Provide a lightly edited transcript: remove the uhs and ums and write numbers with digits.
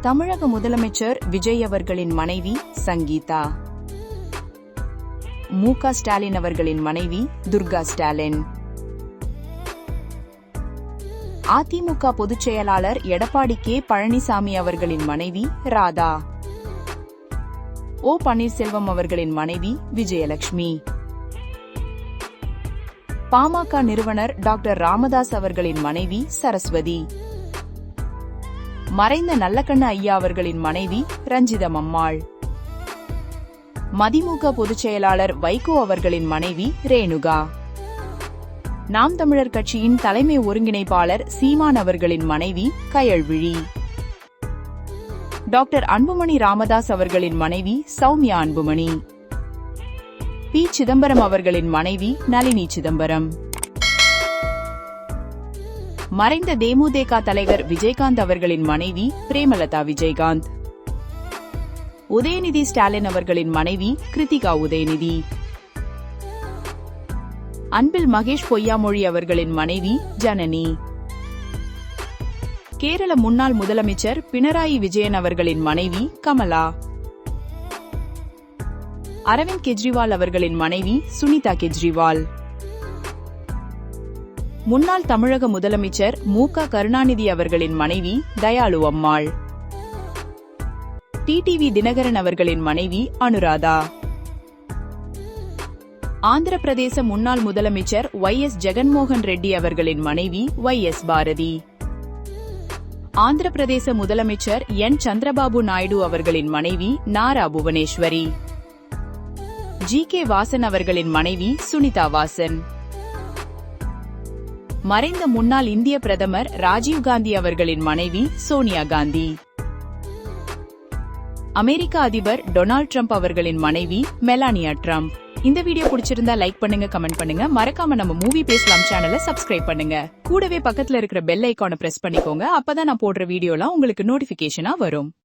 தமிழக முதலமைச்சர் விஜய் அவர்களின் மனைவி சங்கீதா. மு.க. ஸ்டாலின் அவர்களின் மனைவி துர்கா ஸ்டாலின். அதிமுக பொதுச் செயலாளர் எடப்பாடி கே. பழனிசாமி அவர்களின் மனைவி ராதா. ஓ. பன்னீர்செல்வம் அவர்களின் மனைவி விஜயலட்சுமி. பாமக நிறுவனர் டாக்டர் ராமதாஸ் அவர்களின் மனைவி சரஸ்வதி. மறைந்த நல்லக்கண்ணு ஐயா அவர்களின் மனைவி ரஞ்சிதம் அம்மாள். மதிமுக பொதுச் செயலாளர் வைகோ அவர்களின் மனைவி ரேணுகா. நாம் தமிழர் கட்சியின் தலைமை ஒருங்கிணைப்பாளர் சீமான் அவர்களின் மனைவி கயல்விழி. டாக்டர் அன்புமணி ராமதாஸ் அவர்களின் மனைவி சௌமியா அன்புமணி. பி. சிதம்பரம் அவர்களின் மனைவி நளினி சிதம்பரம். மறைந்த தேமுதிக தலைவர் விஜயகாந்த் அவர்களின் மனைவி பிரேமலதா விஜயகாந்த். உதயநிதி ஸ்டாலின் அவர்களின் மனைவி கிருத்திகா உதயநிதி. அன்பில் மகேஷ் பொய்யாமொழி அவர்களின் மனைவி ஜனனி. கேரள முன்னாள் முதலமைச்சர் பினராயி விஜயன் அவர்களின் மனைவி கமலா. அரவிந்த் கெஜ்ரிவால் அவர்களின் மனைவி சுனிதா கெஜ்ரிவால். முன்னாள் தமிழக முதலமைச்சர் மு.க. கருணாநிதி அவர்களின் மனைவி தயாளு அம்மாள். டிடிவி தினகரன் அவர்களின் மனைவி அனுராதா. ஆந்திர பிரதேச முன்னாள் முதலமைச்சர் Y.S. ஜெகன்மோகன் ரெட்டி அவர்களின் மனைவி Y.S. பாரதி. ஆந்திர பிரதேச முதலமைச்சர் N. சந்திரபாபு நாயுடு அவர்களின் மனைவி நாரா புவனேஸ்வரி. G.K. வாசன் அவர்களின் மனைவி சுனிதா வாசன். மறைந்த முன்னாள் இந்திய பிரதமர் ராஜீவ்காந்தி அவர்களின் மனைவி சோனியா காந்தி. அமெரிக்க அதிபர் டொனால்ட் ட்ரம்ப் அவர்களின் மனைவி மெலானியா ட்ரம்ப். இந்த வீடியோ பிடிச்சிருந்தா லைக் பண்ணுங்க, கமெண்ட் பண்ணுங்க, மறக்காம நம்ம மூவி பேசலாம் சேனலை சப்ஸ்கிரைப் பண்ணுங்க. கூடவே பக்கத்துல இருக்கிற பெல் ஐகானை பிரஸ் பண்ணிக்கோங்க. அப்பதான் நான் போடுற வீடியோலாம் உங்களுக்கு நோட்டிபிகேஷனா வரும்.